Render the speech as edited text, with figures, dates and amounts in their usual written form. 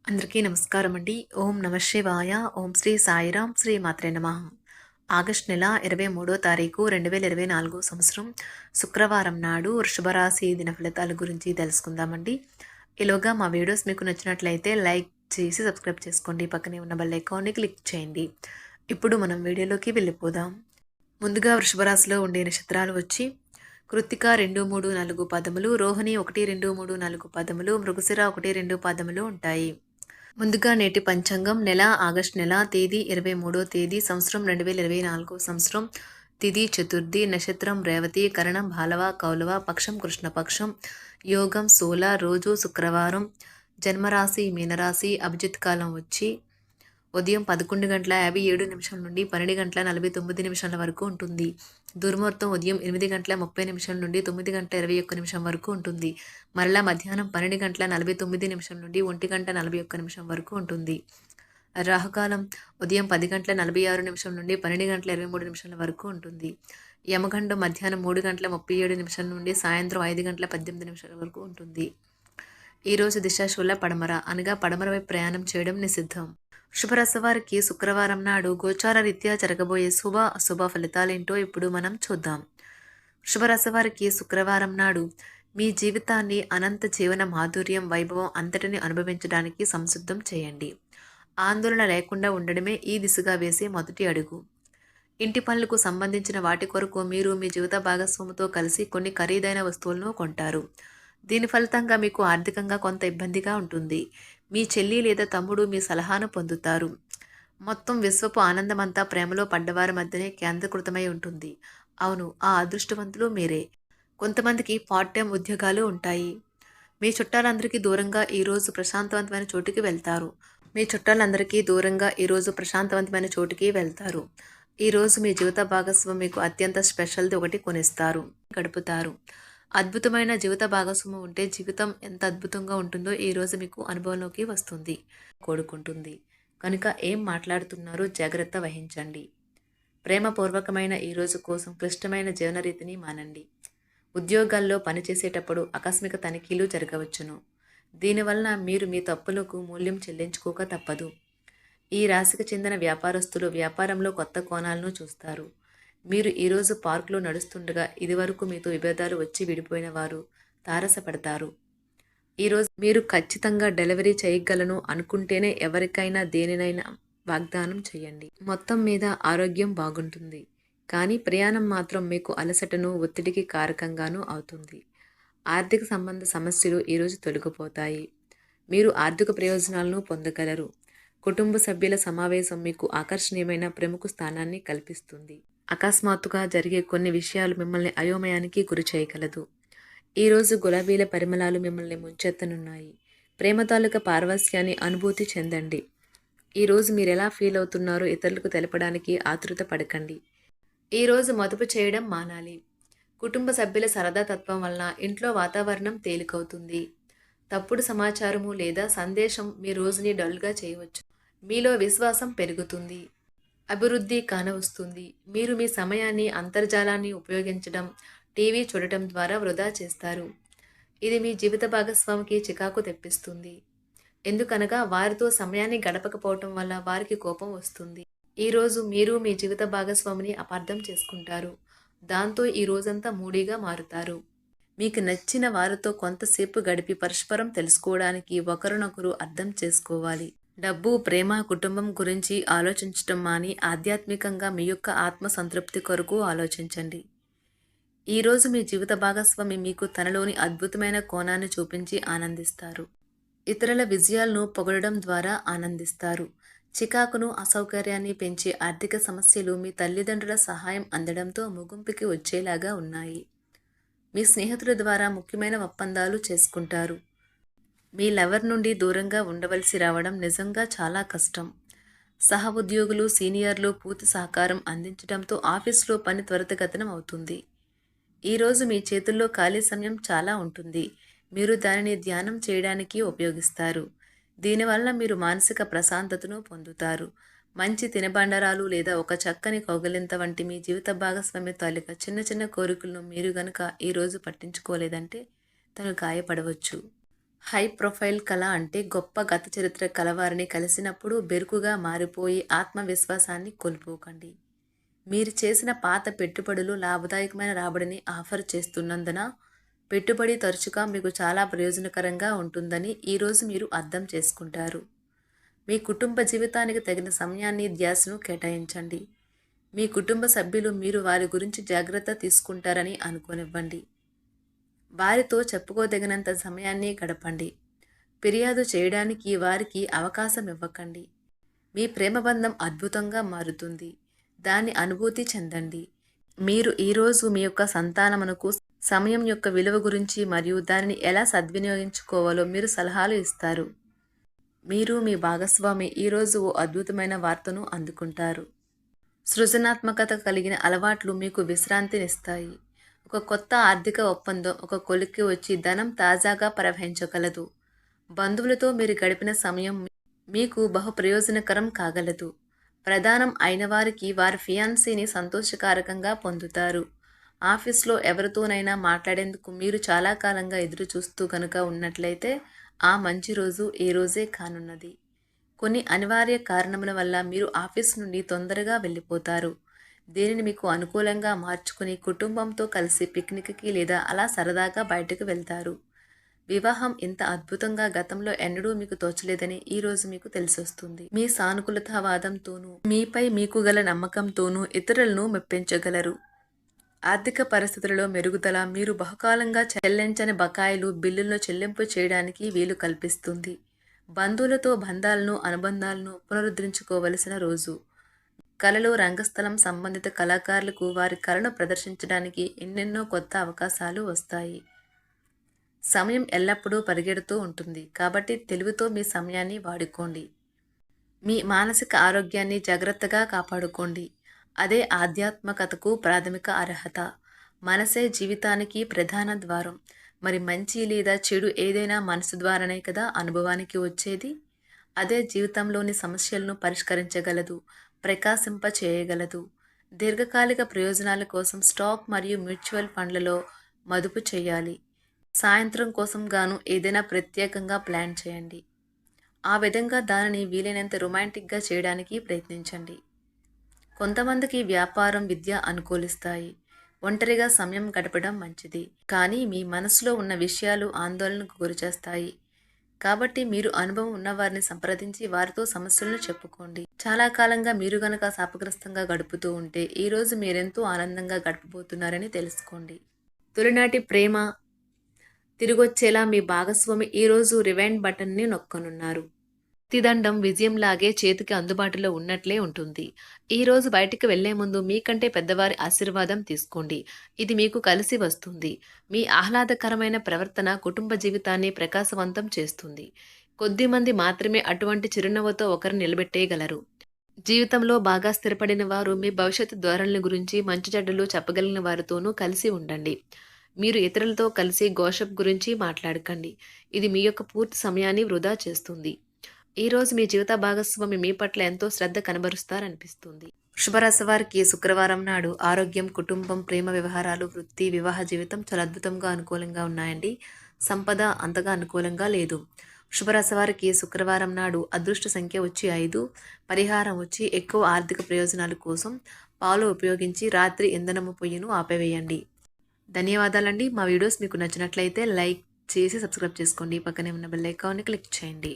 అందరికీ నమస్కారం అండి. ఓం నమ శివాయ. ఓం శ్రీ సాయిరాం. శ్రీ మాత్రే నమః. ఆగస్ట్ నెల 23వ తారీఖు 2024 సంవత్సరం శుక్రవారం నాడు వృషభ రాశి దిన ఫలితాల గురించి తెలుసుకుందామండి. ఈలోగా మా వీడియోస్ మీకు నచ్చినట్లయితే లైక్ చేసి సబ్స్క్రైబ్ చేసుకోండి. పక్కనే ఉన్న బెల్ ఐకాన్ని క్లిక్ చేయండి. ఇప్పుడు మనం వీడియోలోకి వెళ్ళిపోదాం. ముందుగా వృషభ రాశిలో ఉండే నక్షత్రాలు వచ్చి కృత్తిక 2, 3, 4 పదములు, రోహిణి 1, 2, 3, 4 పదములు, మృగశిర 1, 2 పదములు ఉంటాయి. ముందుగా నేటి పంచాంగం నెల ఆగస్టు నెల తేదీ 23వ తేదీ సంవత్సరం 2024 సంవత్సరం తిథి చతుర్థి నక్షత్రం రేవతి కరణం బాలవ కౌలవ పక్షం కృష్ణపక్షం యోగం శూల రోజు శుక్రవారం జన్మరాశి మీనరాశి అభిజిత్ కాలం వచ్చి ఉదయం 11:57 నుండి 12:49 వరకు ఉంటుంది. దుర్ముహూర్తం ఉదయం 8:30 నుండి 9:21 వరకు ఉంటుంది. మరలా మధ్యాహ్నం 12:49 నుండి 1:41 వరకు ఉంటుంది. రాహుకాలం ఉదయం 10:46 నుండి 12:23 వరకు ఉంటుంది. యమగండం మధ్యాహ్నం 3:37 నుండి సాయంత్రం 5:18 వరకు ఉంటుంది. ఈరోజు దిశాశూల పడమర అనగా పడమర వైపు ప్రయాణం చేయడం నిషిద్ధం. వృషభరాశి వారికి శుక్రవారం నాడు గోచార రీత్యా జరగబోయే శుభ అశుభ ఫలితాలేంటో ఇప్పుడు మనం చూద్దాం. వృషభరాశి వారికి శుక్రవారం నాడు మీ జీవితాన్ని అనంత జీవన మాధుర్యం వైభవం అంతటిని అనుభవించడానికి సంసిద్ధం చేయండి. ఆందోళన లేకుండా ఉండడమే ఈ దిశగా వేసే మొదటి అడుగు. ఇంటి పనులకు సంబంధించిన వాటి కొరకు మీరు మీ జీవిత భాగస్వామితో కలిసి కొన్ని ఖరీదైన వస్తువులను కొంటారు. దీని ఫలితంగా మీకు ఆర్థికంగా కొంత ఇబ్బందిగా ఉంటుంది. మీ చెల్లి లేదా తమ్ముడు మీ సలహాను పొందుతారు. మొత్తం విశ్వపు ఆనందమంతా ప్రేమలో పడ్డవారి మధ్యనే కేంద్రీకృతమై ఉంటుంది. అవును, ఆ అదృష్టవంతులు మీరే. కొంతమందికి పార్ట్ టైం ఉద్యోగాలు ఉంటాయి. మీ చుట్టాలందరికీ దూరంగా ఈరోజు ప్రశాంతవంతమైన చోటుకి వెళ్తారు. ఈరోజు మీ జీవిత భాగస్వామి మీకు అత్యంత స్పెషల్ది ఒకటి కొనిస్తారు, గడుపుతారు. అద్భుతమైన జీవిత భాగస్వామి ఉంటే జీవితం ఎంత అద్భుతంగా ఉంటుందో ఈరోజు మీకు అనుభవంలోకి వస్తుంది, కోరుకుంటుంది. కనుక ఏం మాట్లాడుతున్నారో జాగ్రత్త వహించండి. ప్రేమపూర్వకమైన ఈరోజు కోసం క్లిష్టమైన జీవన రీతిని మానండి. ఉద్యోగాల్లో పనిచేసేటప్పుడు ఆకస్మిక తనిఖీలు జరగవచ్చును. దీనివలన మీరు మీ తప్పులకు మూల్యం చెల్లించుకోక తప్పదు. ఈ రాశికి చెందిన వ్యాపారస్తులు వ్యాపారంలో కొత్త కోణాలను చూస్తారు. మీరు ఈరోజు పార్కులో నడుస్తుండగా ఇదివరకు మీతో విభేదాలు వచ్చి విడిపోయిన వారు తారసపడతారు. ఈరోజు మీరు ఖచ్చితంగా డెలివరీ చేయగలను అనుకుంటేనే ఎవరికైనా దేనినైనా వాగ్దానం చేయండి. మొత్తం మీద ఆరోగ్యం బాగుంటుంది, కానీ ప్రయాణం మాత్రం మీకు అలసటను ఒత్తిడికి కారకంగానూ అవుతుంది. ఆర్థిక సంబంధ సమస్యలు ఈరోజు తొలగిపోతాయి. మీరు ఆర్థిక ప్రయోజనాలను పొందగలరు. కుటుంబ సభ్యుల సమావేశం మీకు ఆకర్షణీయమైన ప్రముఖ స్థానాన్ని కల్పిస్తుంది. అకస్మాత్తుగా జరిగే కొన్ని విషయాలు మిమ్మల్ని అయోమయానికి గురి చేయగలదు. ఈరోజు గులాబీల పరిమళాలు మిమ్మల్ని ముంచెత్తనున్నాయి. ప్రేమ తాలూకా పారవస్యాన్ని అనుభూతి చెందండి. ఈరోజు మీరు ఎలా ఫీల్ అవుతున్నారో ఇతరులకు తెలపడానికి ఆతృత పడకండి. ఈరోజు మదుపు చేయడం మానాలి. కుటుంబ సభ్యుల సరదా తత్వం వలన ఇంట్లో వాతావరణం తేలికవుతుంది. తప్పుడు సమాచారము లేదా సందేశం మీ రోజుని డల్గా చేయవచ్చు. మీలో విశ్వాసం పెరుగుతుంది. అభివృద్ధి కానవస్తుంది. మీరు మీ సమయాన్ని అంతర్జాలాన్ని ఉపయోగించడం, టీవీ చూడటం ద్వారా వృధా చేస్తారు. ఇది మీ జీవిత భాగస్వామికి చికాకు తెప్పిస్తుంది. ఎందుకనగా వారితో సమయాన్ని గడపకపోవటం వల్ల వారికి కోపం వస్తుంది. ఈరోజు మీరు మీ జీవిత భాగస్వామిని అపార్థం చేసుకుంటారు. దాంతో ఈ రోజంతా మూడీగా మారుతారు. మీకు నచ్చిన వారితో కొంతసేపు గడిపి పరస్పరం తెలుసుకోవడానికి ఒకరినొకరు అర్థం చేసుకోవాలి. డబ్బు, ప్రేమ, కుటుంబం గురించి ఆలోచించటం మాని ఆధ్యాత్మికంగా మీ యొక్క ఆత్మ సంతృప్తి కొరకు ఆలోచించండి. ఈరోజు మీ జీవిత భాగస్వామి మీకు తనలోని అద్భుతమైన కోణాన్ని చూపించి ఆనందిస్తారు. ఇతరుల విజయాలను పొగడడం ద్వారా ఆనందిస్తారు. చికాకును, అసౌకర్యాన్ని పెంచే ఆర్థిక సమస్యలు మీ తల్లిదండ్రుల సహాయం అందడంతో ముగింపుకి వచ్చేలాగా ఉన్నాయి. మీ స్నేహితుల ద్వారా ముఖ్యమైన ఒప్పందాలు చేసుకుంటారు. మీ లవర్ నుండి దూరంగా ఉండవలసి రావడం నిజంగా చాలా కష్టం. సహ ఉద్యోగులు, సీనియర్లు పూర్తి సహకారం అందించడంతో ఆఫీసులో పని త్వరితగతినం అవుతుంది. ఈరోజు మీ చేతుల్లో ఖాళీ సమయం చాలా ఉంటుంది. మీరు దానిని ధ్యానం చేయడానికి ఉపయోగిస్తారు. దీనివల్ల మీరు మానసిక ప్రశాంతతను పొందుతారు. మంచి తినబండరాలు లేదా ఒక చక్కని కౌగిలింత వంటి మీ జీవిత భాగస్వామి తాలూకా చిన్న చిన్న కోరికలను మీరు గనుక ఈరోజు పట్టించుకోలేదంటే తను గాయపడవచ్చు. హై ప్రొఫైల్ కళ అంటే గొప్ప గత చరిత్ర కలవారిని కలిసినప్పుడు బెరుకుగా మారిపోయి ఆత్మవిశ్వాసాన్ని కోల్పోకండి. మీరు చేసిన పాత పెట్టుబడులు లాభదాయకమైన రాబడిని ఆఫర్ చేస్తున్నందున పెట్టుబడి తరచుగా మీకు చాలా ప్రయోజనకరంగా ఉంటుందని ఈరోజు మీరు అర్థం చేసుకుంటారు. మీ కుటుంబ జీవితానికి తగిన సమయాన్ని ధ్యాసను కేటాయించండి. మీ కుటుంబ సభ్యులు మీరు వారి గురించి జాగ్రత్త తీసుకుంటారని అనుకోనివ్వండి. వారితో చెప్పుకోదగినంత సమయాన్ని గడపండి. ఫిర్యాదు చేయడానికి వారికి అవకాశం ఇవ్వకండి. మీ ప్రేమబంధం అద్భుతంగా మారుతుంది. దాన్ని అనుభూతి చెందండి. మీరు ఈరోజు మీ యొక్క సంతానమునకు సమయం యొక్క విలువ గురించి మరియు దానిని ఎలా సద్వినియోగించుకోవాలో మీరు సలహాలు ఇస్తారు. మీరు మీ భాగస్వామి ఈరోజు ఓ అద్భుతమైన వార్తను అందుకుంటారు. సృజనాత్మకత కలిగిన అలవాట్లు మీకు విశ్రాంతినిస్తాయి. ఒక కొత్త ఆర్థిక ఒప్పందం ఒక కొలిక్కి వచ్చి ధనం తాజాగా ప్రవహించగలదు. బంధువులతో మీరు గడిపిన సమయం మీకు బహు ప్రయోజనకరం కాగలదు. ప్రధానం అయిన వారికి వారి ఫియాన్సీని సంతోషకారకంగా పొందుతారు. ఆఫీస్లో ఎవరితోనైనా మాట్లాడేందుకు మీరు చాలా కాలంగా ఎదురు చూస్తూ కనుక ఉన్నట్లయితే ఆ మంచి రోజు ఏ రోజే కానున్నది. కొన్ని అనివార్య కారణముల వల్ల మీరు ఆఫీస్ నుండి తొందరగా వెళ్ళిపోతారు. దీనిని మీకు అనుకూలంగా మార్చుకుని కుటుంబంతో కలిసి పిక్నిక్కి లేదా అలా సరదాగా బయటకు వెళ్తారు. వివాహం ఇంత అద్భుతంగా గతంలో ఎన్నడూ మీకు తోచలేదని ఈరోజు మీకు తెలిసొస్తుంది. మీ సానుకూలతావాదంతోనూ మీపై మీకు గల నమ్మకంతోనూ ఇతరులను మెప్పించగలరు. ఆర్థిక పరిస్థితులలో మెరుగుదల మీరు బహుకాలంగా చెల్లించని బకాయిలు బిల్లులను చెల్లింపు చేయడానికి వీలు కల్పిస్తుంది. బంధువులతో అనుబంధాలను పునరుద్ధరించుకోవలసిన రోజు. కళలు రంగస్థలం సంబంధిత కళాకారులకు వారి కళను ప్రదర్శించడానికి ఎన్నెన్నో కొత్త అవకాశాలు వస్తాయి. సమయం ఎల్లప్పుడూ పరిగెడుతూ ఉంటుంది కాబట్టి తెలివితో మీ సమయాన్ని వాడుకోండి. మీ మానసిక ఆరోగ్యాన్ని జాగ్రత్తగా కాపాడుకోండి. అదే ఆధ్యాత్మికతకు ప్రాథమిక అర్హత. మనసే జీవితానికి ప్రధాన ద్వారం. మరి మంచి లేదా చెడు ఏదైనా మనసు ద్వారానే కదా అనుభవానికి వచ్చేది. అదే జీవితంలోని సమస్యలను పరిష్కరించగలదు, ప్రకాశింప చేయగలదు. దీర్ఘకాలిక ప్రయోజనాల కోసం స్టాక్ మరియు మ్యూచువల్ ఫండ్లలో మదుపు చేయాలి. సాయంత్రం కోసం గాను ఏదైనా ప్రత్యేకంగా ప్లాన్ చేయండి. ఆ విధంగా దానిని వీలైనంత రొమాంటిక్గా చేయడానికి ప్రయత్నించండి. కొంతమందికి వ్యాపారం, విద్య అనుకూలిస్తాయి. ఒంటరిగా సమయం గడపడం మంచిది. కానీ మీ మనసులో ఉన్న విషయాలు ఆందోళనకు గురిచేస్తాయి. కాబట్టి మీరు అనుభవం ఉన్నవారిని సంప్రదించి వారితో సమస్యలను చెప్పుకోండి. చాలా కాలంగా మీరు గనక శాపగ్రస్తంగా గడుపుతూ ఉంటే ఈరోజు మీరెంతో ఆనందంగా గడపబోతున్నారని తెలుసుకోండి. తొలినాటి ప్రేమ తిరిగొచ్చేలా మీ భాగస్వామి ఈరోజు రివైండ్ బటన్ని నొక్కనున్నారు. ప్రతిదండం విజయంలాగే చేతికి అందుబాటులో ఉన్నట్లే ఉంటుంది. ఈరోజు బయటికి వెళ్లే ముందు మీకంటే పెద్దవారి ఆశీర్వాదం తీసుకోండి. ఇది మీకు కలిసి వస్తుంది. మీ ఆహ్లాదకరమైన ప్రవర్తన కుటుంబ జీవితాన్ని ప్రకాశవంతం చేస్తుంది. కొద్దిమంది మాత్రమే అటువంటి చిరునవ్వుతో ఒకరు నిలబెట్టేయగలరు. జీవితంలో బాగా స్థిరపడిన వారు మీ భవిష్యత్తు ధోరణుల గురించి మంచి చెడ్డలు చెప్పగలిగిన వారితోనూ కలిసి ఉండండి. మీరు ఇతరులతో కలిసి గోషప్ గురించి మాట్లాడకండి. ఇది మీ యొక్క పూర్తి సమయాన్ని వృధా చేస్తుంది. ఈరోజు మీ జీవిత భాగస్వామి మీ పట్ల ఎంతో శ్రద్ధ కనబరుస్తారనిపిస్తుంది. శుభరాశి వారికి శుక్రవారం నాడు ఆరోగ్యం, కుటుంబం, ప్రేమ వ్యవహారాలు, వృత్తి, వివాహ జీవితం చాలా అద్భుతంగా అనుకూలంగా ఉన్నాయండి. సంపద అంతగా అనుకూలంగా లేదు. శుభరాశి వారికి శుక్రవారం నాడు అదృష్ట సంఖ్య వచ్చి 5, పరిహారం వచ్చి ఎక్కువ ఆర్థిక ప్రయోజనాల కోసం పాలు ఉపయోగించి రాత్రి ఇంధనము పొయ్యిను ఆపివేయండి. ధన్యవాదాలండి. మా వీడియోస్ మీకు నచ్చినట్లయితే లైక్ చేసి సబ్స్క్రైబ్ చేసుకోండి. పక్కనే ఉన్న బెల్ ఐకాన్ని క్లిక్ చేయండి.